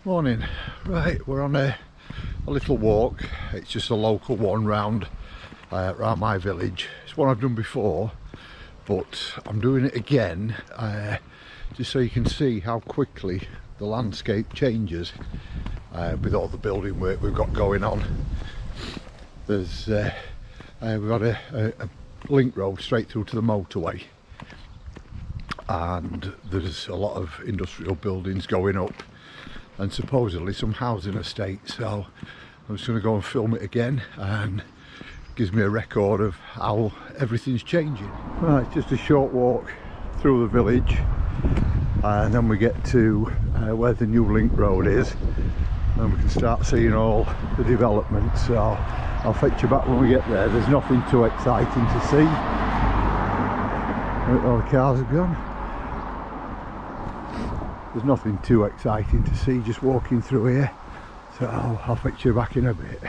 Morning. Right, we're on a little walk. It's just a local one round my village. It's one I've done before, but I'm doing it again just so you can see how quickly the landscape changes with all the building work we've got going on. There's we've got a link road straight through to the motorway, and there's a lot of industrial buildings going up and supposedly some housing estates, so I'm just going to go and film it again, and gives me a record of how everything's changing. Right, just a short walk through the village, and then we get to where the new link road is, and we can start seeing all the development. So I'll fetch you back when we get there. There's nothing too exciting to see. All the cars have gone. There's nothing too exciting to see just walking through here, so I'll fetch you back in a bit.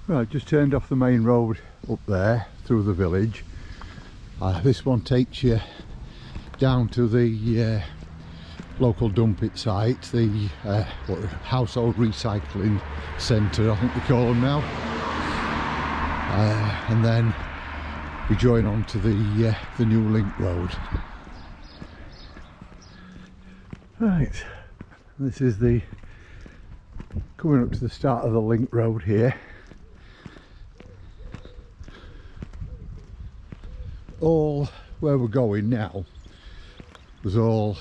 Right, just turned off the main road up there through the village. This one takes you down to the local dumping site, the household recycling centre, I think they call them now. And then we join on to the new link road. Right, this is the coming up to the start of the link road here. All where we're going now was all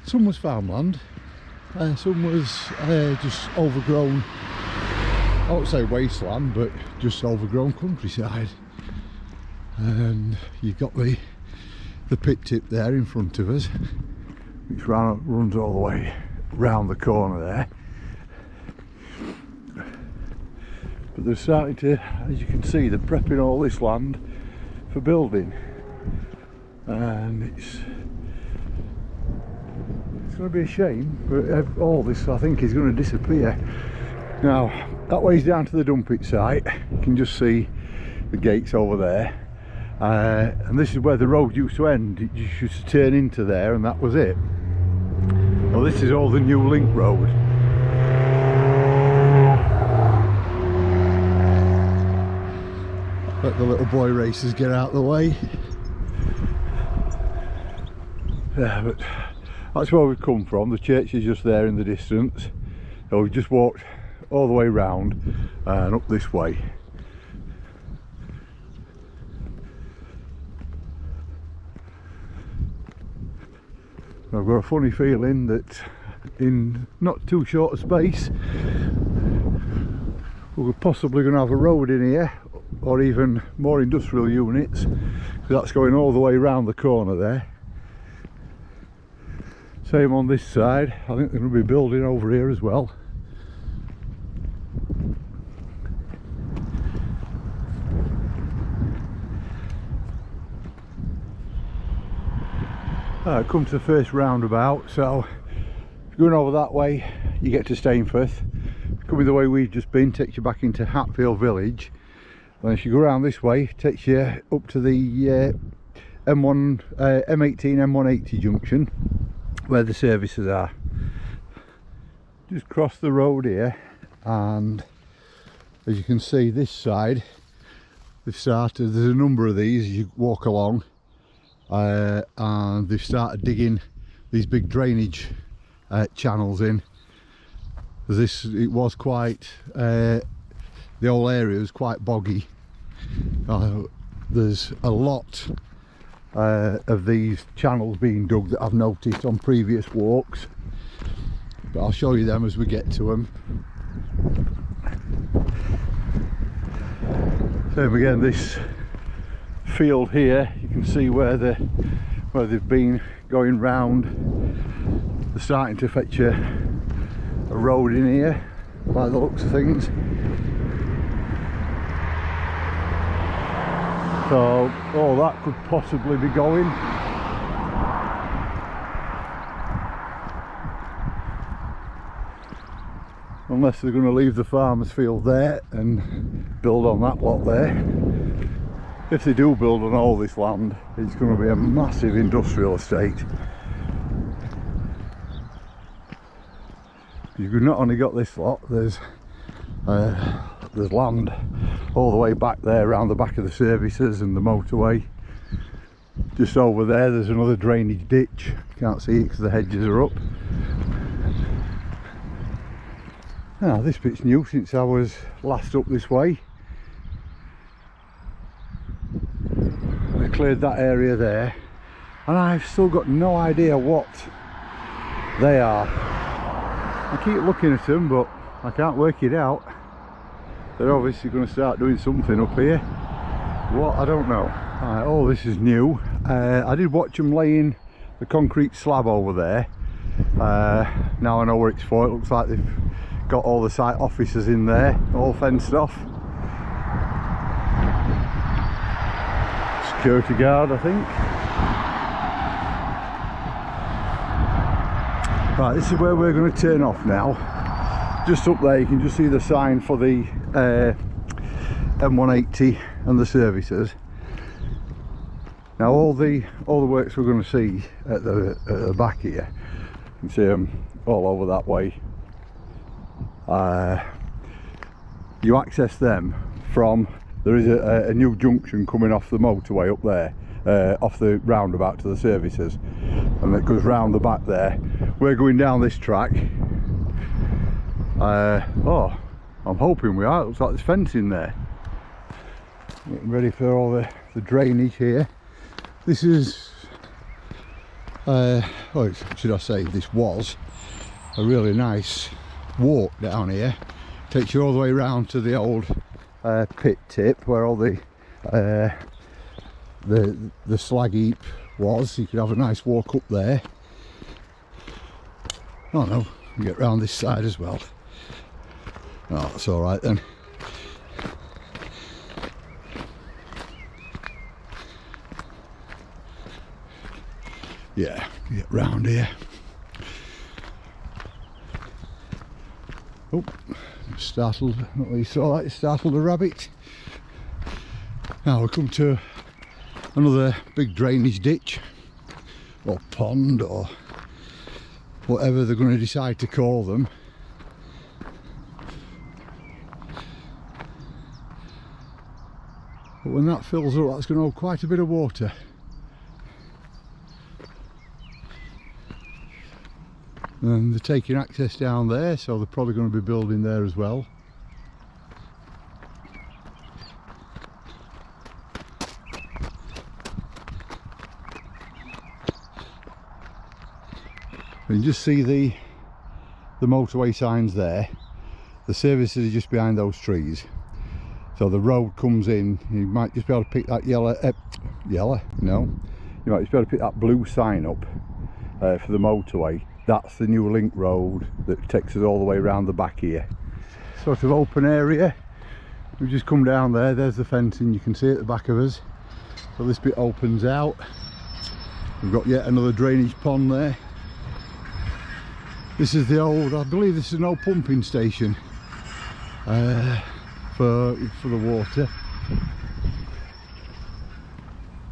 some was farmland, some was just overgrown, I won't say wasteland, but just overgrown countryside. And you've got the pit tip there in front of us, which runs all the way round the corner there. But they're starting to, as you can see, they're prepping all this land for building, and it's going to be a shame, but all this I think is going to disappear. Now that way's down to the dumping site. You can just see the gates over there. And this is where the road used to end. It used to turn into there, and that was it. Well, this is all the new link road. Let the little boy racers get out of the way. Yeah, but that's where we've come from. The church is just there in the distance. So we've just walked all the way round and up this way. I've got a funny feeling that in not too short a space we're possibly going to have a road in here, or even more industrial units, because that's going all the way around the corner there. Same on this side. I think they're going to be building over here as well. Come to the first roundabout, so if you're going over that way you get to Stainforth. Coming the way we've just been takes you back into Hatfield village, and if you go around this way it takes you up to the M18 M180 junction where the services are. Just cross the road here, and as you can see this side they've started, there's a number of these as you walk along. And they've started digging these big drainage channels in. It was quite, the whole area was quite boggy. There's a lot of these channels being dug that I've noticed on previous walks, but I'll show you them as we get to them. Same again, this field here, you can see where they've been going round. They're starting to fetch a road in here by the looks of things. So all that could possibly be going. Unless they're going to leave the farmer's field there and build on that lot there. If they do build on all this land, it's going to be a massive industrial estate. You've not only got this lot, there's land all the way back there around the back of the services and the motorway. Just over there there's another drainage ditch. Can't see it because the hedges are up. Now this bit's new since I was last up this way. They cleared that area there, and I've still got no idea what they are. I keep looking at them but I can't work it out. They're obviously going to start doing something up here. What? I don't know. Right, oh, this is new. I did watch them laying the concrete slab over there. Now I know what it's for. It looks like they've got all the site offices in there, all fenced off. Security guard, I think. Right, this is where we're going to turn off now. Just up there you can just see the sign for the M180 and the services. Now all the works we're going to see at the back here, you can see them all over that way. You access them from, there is a new junction coming off the motorway up there, off the roundabout to the services, and it goes round the back there. We're going down this track. Oh, I'm hoping we are. It looks like there's fencing there. Getting ready for all the drainage here. This is, oh, should I say, this was a really nice walk down here. Takes you all the way around to the old pit tip where all the slag heap was. You could have a nice walk up there. Oh no, you get round this side as well. Oh, that's all right then. Yeah, get round here. Oh, startled. Not you saw that, it startled a rabbit. Now we come to another big drainage ditch, or pond, or whatever they're going to decide to call them. But when that fills up, that's going to hold quite a bit of water. And they're taking access down there, so they're probably going to be building there as well. You can just see the motorway signs there. The services are just behind those trees. So the road comes in, you might just be able to pick that yellow, no, you might just be able to pick that blue sign up for the motorway. That's the new link road that takes us all the way around the back here. Sort of open area. We've just come down there, there's the fencing, you can see at the back of us. So this bit opens out. We've got yet another drainage pond there. This is the old, I believe this is an old pumping station for the water.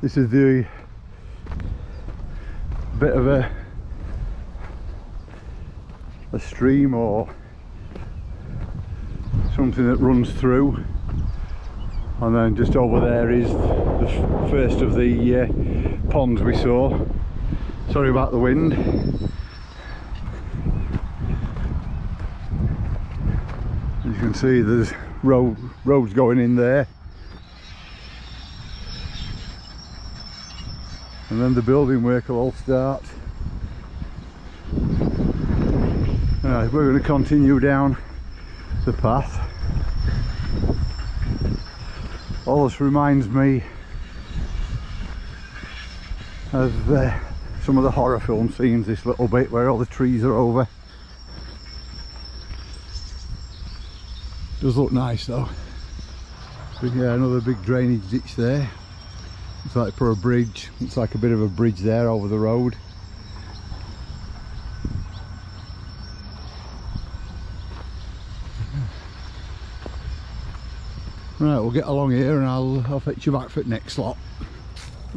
This is the bit of a stream or something that runs through, and then just over there is the first of the ponds we saw. Sorry about the wind. As you can see, there's roads going in there, and then the building work will all start. Right, we're going to continue down the path. All this reminds me of some of the horror film scenes, this little bit where all the trees are over. Does look nice though. But yeah, another big drainage ditch there. Looks like for a bridge. Looks like a bit of a bridge there over the road. Right, we'll get along here and I'll fetch you back for the next lot.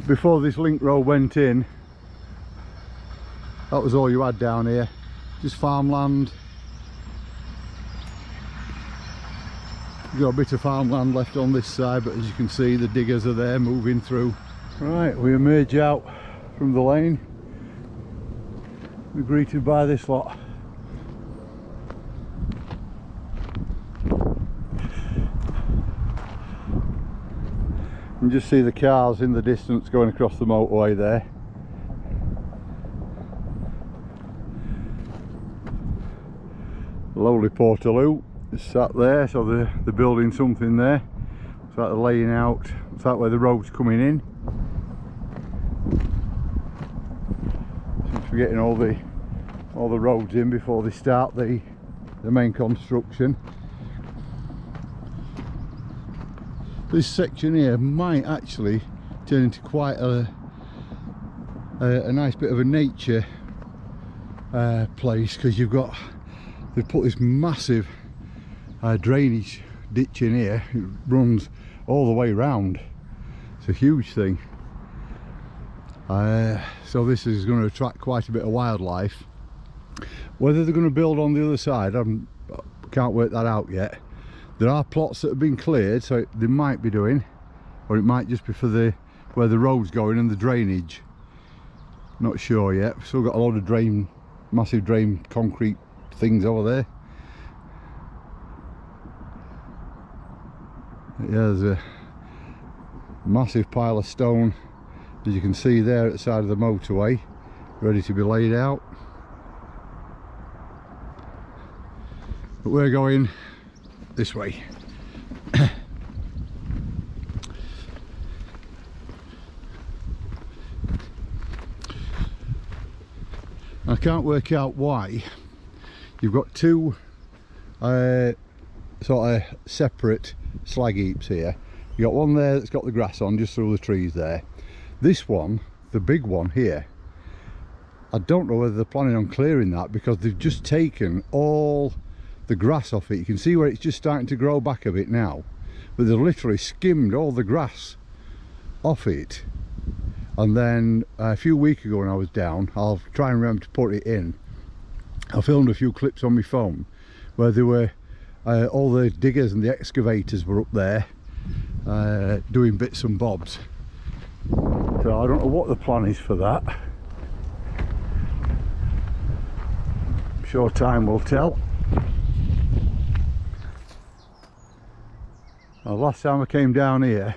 Before this link road went in, that was all you had down here. Just farmland, We've got a bit of farmland left on this side, but as you can see the diggers are there moving through. Right, we emerge out from the lane. We're greeted by this lot. You can just see the cars in the distance going across the motorway there. Lowly Portaloo is sat there, so they're building something there. It's like they're laying out, it's like where the road's coming in. Seems to be getting all the roads in before they start the main construction. This section here might actually turn into quite a nice bit of a nature place, because they've put this massive drainage ditch in here. It runs all the way round. It's a huge thing. So this is going to attract quite a bit of wildlife. Whether they're going to build on the other side, I can't work that out yet. There are plots that have been cleared, so they might be doing, or it might just be for where the road's going and the drainage. Not sure yet. We've still got a lot of massive drain concrete things over there. Yeah, there's a massive pile of stone, as you can see there at the side of the motorway, ready to be laid out. But we're going this way. I can't work out why you've got two sort of separate slag heaps here. You got one there that's got the grass on just through the trees there. This one, the big one here, I don't know whether they're planning on clearing that, because they've just taken all the grass off it. You can see where it's just starting to grow back a bit now, but they've literally skimmed all the grass off it. And then a few weeks ago when I was down, I'll try and remember to put it in, I filmed a few clips on my phone where there were all the diggers and the excavators were up there doing bits and bobs. So I don't know what the plan is for that. I'm sure time will tell. Now, last time I came down here,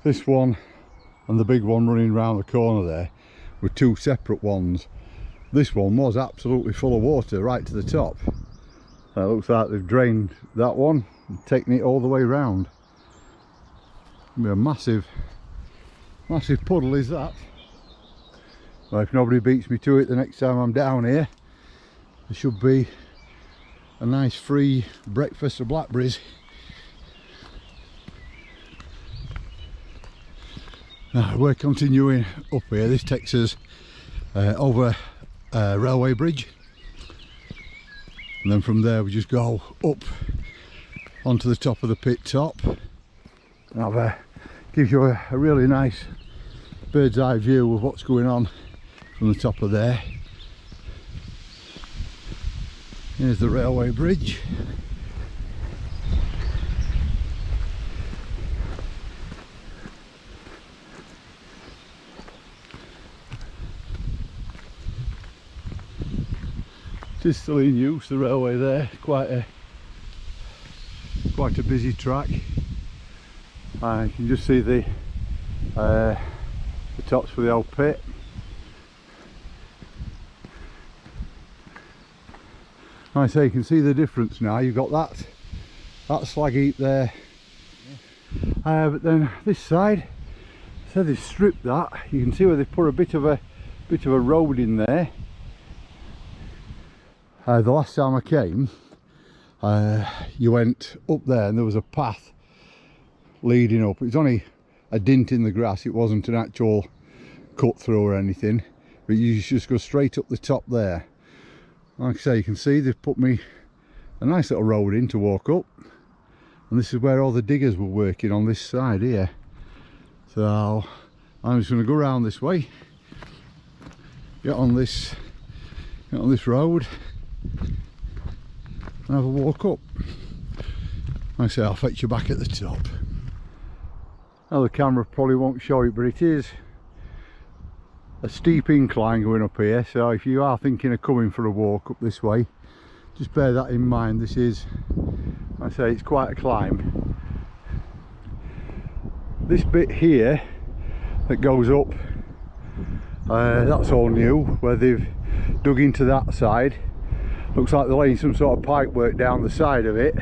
this one and the big one running round the corner there were two separate ones. This one was absolutely full of water right to the top. It looks like they've drained that one and taken it all the way round. It'll be a massive puddle is that. Well, if nobody beats me to it the next time I'm down here, there should be a nice free breakfast of blackberries. Now, we're continuing up here. This takes us over a railway bridge, and then from there we just go up onto the top of the pit top. Now, gives you a really nice bird's eye view of what's going on from the top of there. Here's the railway bridge. It is still in use, the railway there. Quite a busy track. You can just see the tops for the old pit. Like I say, you can see the difference now. You've got that slag heap there, but then this side, so they've stripped that. You can see where they've put a bit of a road in there. The last time I came, you went up there and there was a path leading up. It was only a dint in the grass, it wasn't an actual cut through or anything, but you just go straight up the top there. Like I say, you can see they've put me a nice little road in to walk up, and this is where all the diggers were working on this side here. So I'm just going to go around this way, get on this road and have a walk up. Like I say, I'll fetch you back at the top. Now the camera probably won't show it, but it is a steep incline going up here, so if you are thinking of coming for a walk up this way, just bear that in mind. This is, like I say, it's quite a climb. This bit here that goes up, that's all new, where they've dug into that side. Looks like they're laying some sort of pipe work down the side of it.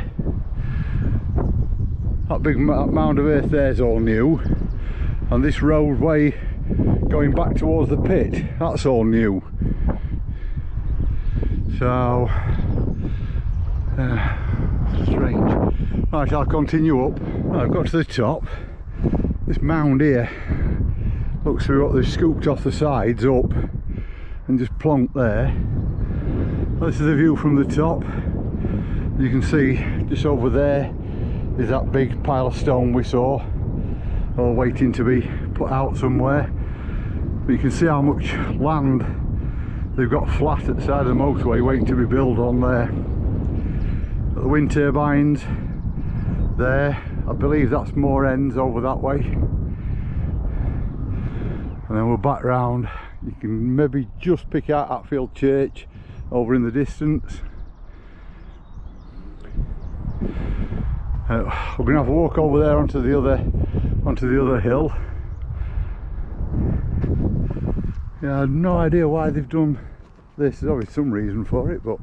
That big mound of earth there's all new, and this roadway going back towards the pit, that's all new. So strange. Right, I'll continue up. I've got to the top. This mound here looks through what they've scooped off the sides up and just plonked there. This is the view from the top. You can see just over there is that big pile of stone we saw, all waiting to be put out somewhere. But you can see how much land they've got flat at the side of the motorway waiting to be built on there. The wind turbines there, I believe that's more ends over that way. And then we're back round. You can maybe just pick out Hatfield Church over in the distance. We're going to have a walk over there onto the other hill. Yeah, I have no idea why they've done this. There's obviously some reason for it, but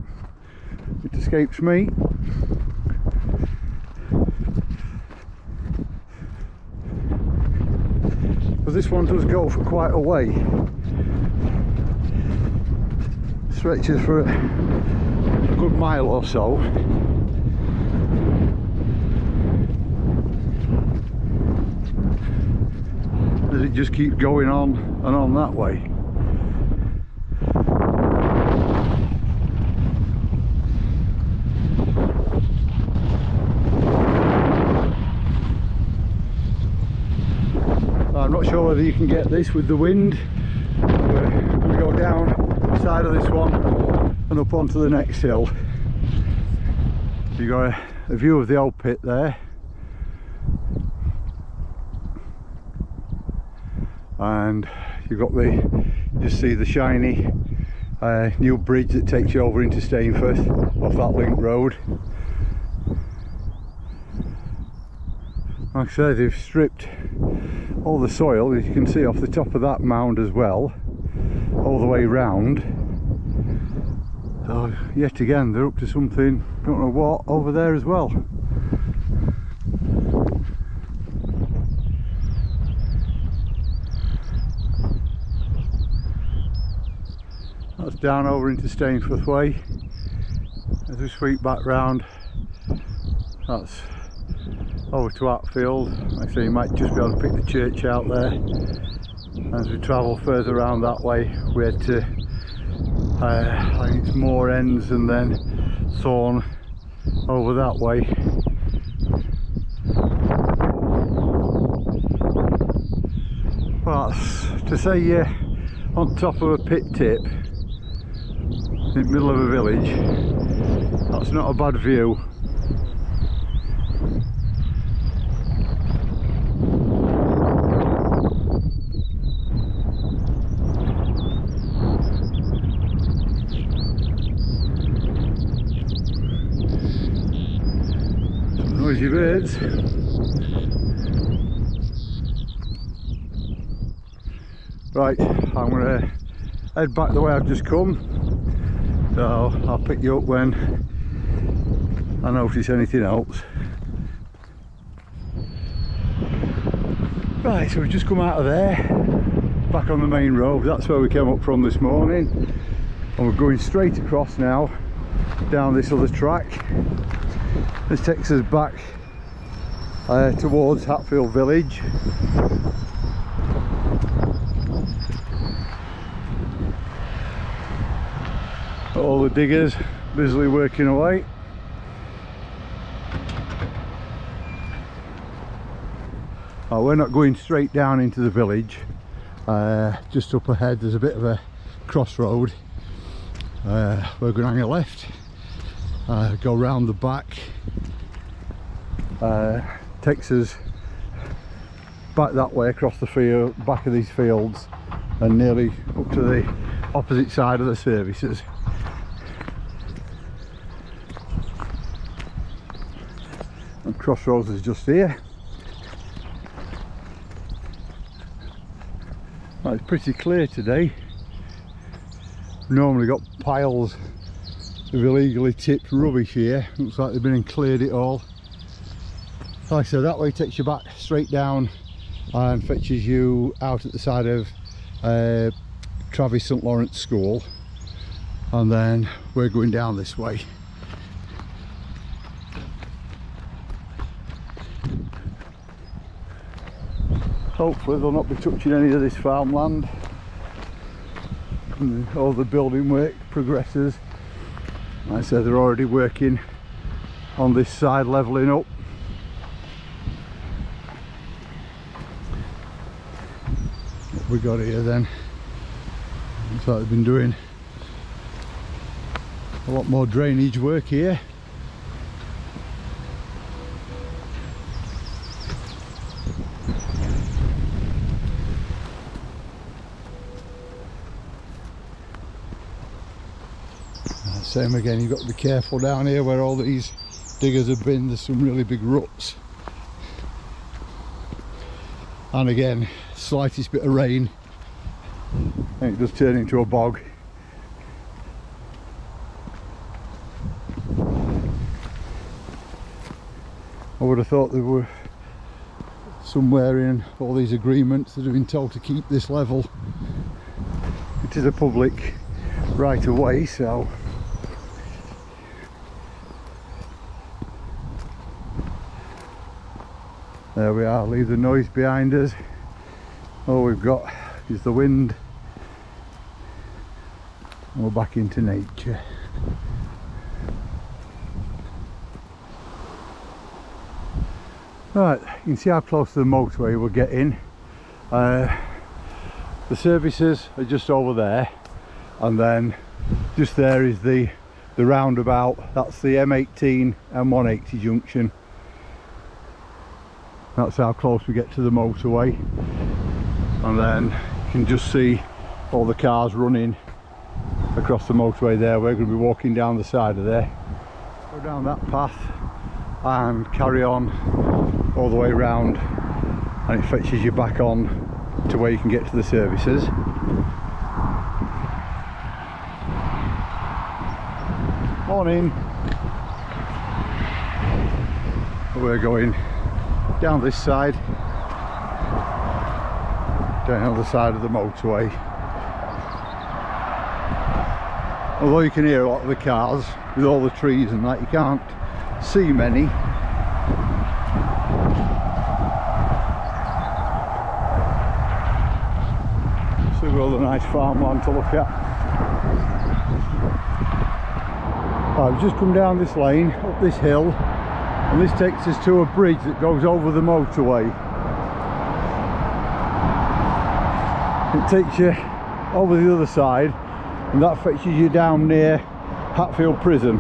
it escapes me. But this one does go for quite a way. Stretches for a good mile or so. As it just keeps going on and on that way. I'm not sure whether you can get this with the wind. We're going to go down the side of this one and up onto the next hill. You've got a view of the old pit there. And you've got just see the shiny new bridge that takes you over into Stainforth off that link road. Like I say, they've stripped all the soil, as you can see, off the top of that mound as well, all the way round. So yet again they're up to something, don't know what, over there as well. That's down over into Stainforth Way. As we sweep back round, that's over to Hatfield. Like I say, you might just be able to pick the church out there. As we travel further around that way, we head to I think it's more ends and then Thorn over that way. But to say you're on top of a pit tip in the middle of a village, that's not a bad view. Some noisy birds. Right, I'm going to head back the way I've just come, so I'll pick you up when I notice anything else. Right, so we've just come out of there, back on the main road. That's where we came up from this morning, and we're going straight across now down this other track. This takes us back towards Hatfield village. All the diggers busily working away. Oh, we're not going straight down into the village. Just up ahead there's a bit of a crossroad. We're going to hang a left, go round the back takes us back that way across the field, back of these fields, and nearly up to the opposite side of the services. And Crossroads is just here. Well, it's pretty clear today. Normally got piles of illegally tipped rubbish here. Looks like they've been and cleared it all. Like I said, that way takes you back straight down and fetches you out at the side of Travis St Lawrence School, and then we're going down this way. Hopefully they'll not be touching any of this farmland and all the building work progresses. Like I said, they're already working on this side, levelling up. What we got here then? Looks like they've been doing a lot more drainage work here. Same again, you've got to be careful down here where all these diggers have been. There's some really big ruts, and again, slightest bit of rain and it does turn into a bog. I would have thought there were somewhere in all these agreements that have been told to keep this level. It is a public right of way, so there we are. Leave the noise behind us. All we've got is the wind, and we're back into nature. Right, you can see how close to the motorway we're getting. The services are just over there, and then just there is the roundabout. That's the M18 and 180 junction. That's how close we get to the motorway, and then you can just see all the cars running across the motorway there. We're going to be walking down the side of there. Go down that path and carry on all the way around, and it fetches you back on to where you can get to the services. Morning. We're going down this side, down the side of the motorway. Although you can hear a lot of the cars with all the trees and that, you can't see many. So we've got all the nice farmland to look at. Right, we've just come down this lane, up this hill, and this takes us to a bridge that goes over the motorway. It takes you over the other side, and that fetches you down near Hatfield prison.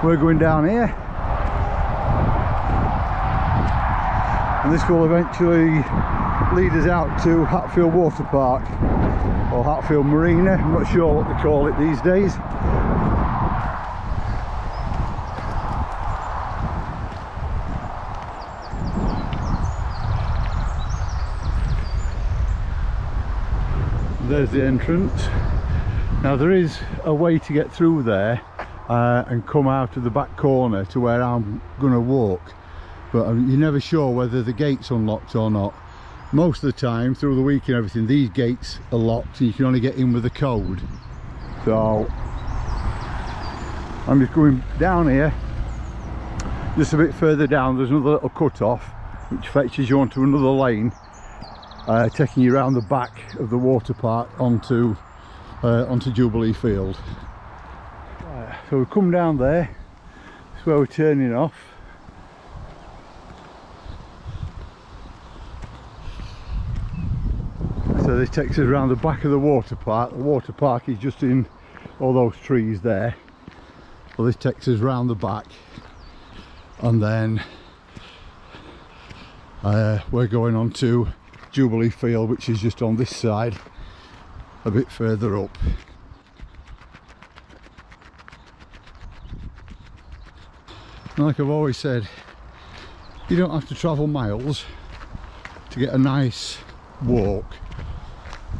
We're going down here, and this will eventually lead us out to Hatfield Water Park, or Hatfield Marina. I'm not sure what they call it these days. There's the entrance. Now there is a way to get through there and come out of the back corner to where I'm going to walk, but you're never sure whether the gate's unlocked or not. Most of the time through the week and everything, these gates are locked and you can only get in with a code. So I'm just going down here. Just a bit further down there's another little cut off which fetches you onto another lane, taking you around the back of the water park onto Jubilee Field. Right, so we come down there. That's where we're turning off. So this takes us around the back of the water park. The water park is just in all those trees there. Well, this takes us round the back and then we're going on to Jubilee Field, which is just on this side a bit further up. And like I've always said, you don't have to travel miles to get a nice walk.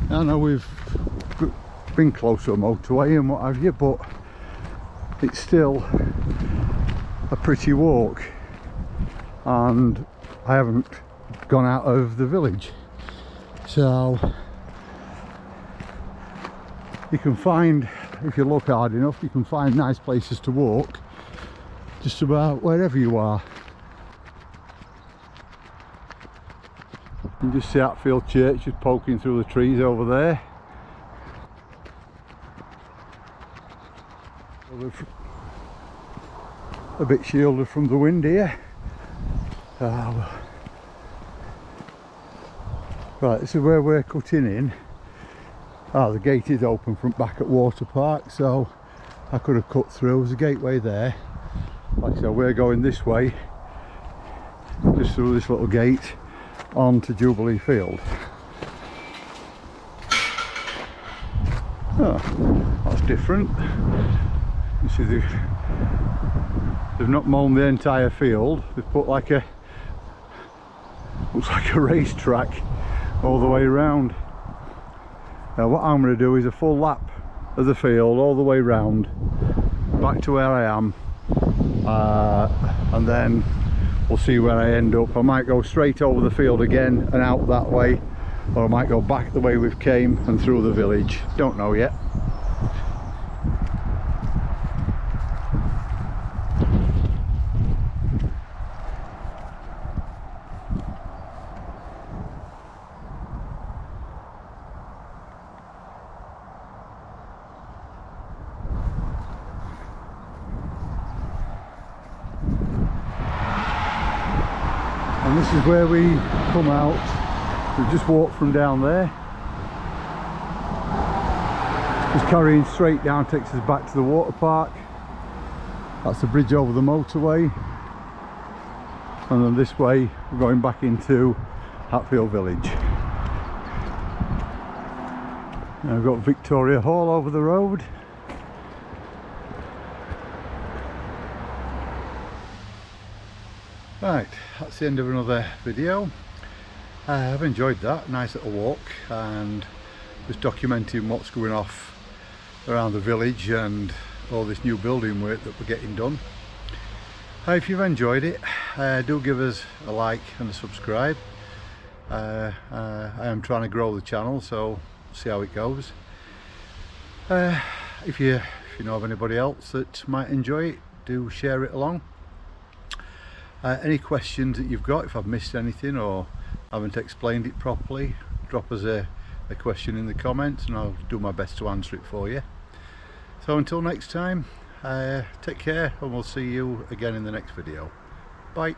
I know we've been close to a motorway and what have you, but it's still a pretty walk, and I haven't gone out of the village, so you can find, if you look hard enough, you can find nice places to walk just about wherever you are. You can just see Hatfield Church just poking through the trees over there. A bit shielded from the wind here. Right, this is where we're cutting in. The gate is open from back at Water Park, so I could have cut through. There's a gateway there. Like I said, we're going this way, just through this little gate on to Jubilee Field. Oh, that's different. You see, they've not mown the entire field. They've put like a, looks like a racetrack all the way around. Now what I'm going to do is a full lap of the field all the way round back to where I am, and then we'll see where I end up. I might go straight over the field again and out that way, or I might go back the way we've came and through the village. Don't know yet. And this is where we come out. We've just walked from down there. Just carrying straight down takes us back to the water park. That's the bridge over the motorway. And then this way we're going back into Hatfield village. Now we've got Victoria Hall over the road. Right, that's the end of another video. I've enjoyed that, nice little walk, and just documenting what's going off around the village and all this new building work that we're getting done. If you've enjoyed it, do give us a like and a subscribe. I am trying to grow the channel, so see how it goes. If you know of anybody else that might enjoy it, do share it along. Any questions that you've got, if I've missed anything or haven't explained it properly, drop us a question in the comments and I'll do my best to answer it for you. So until next time, take care, and we'll see you again in the next video. Bye.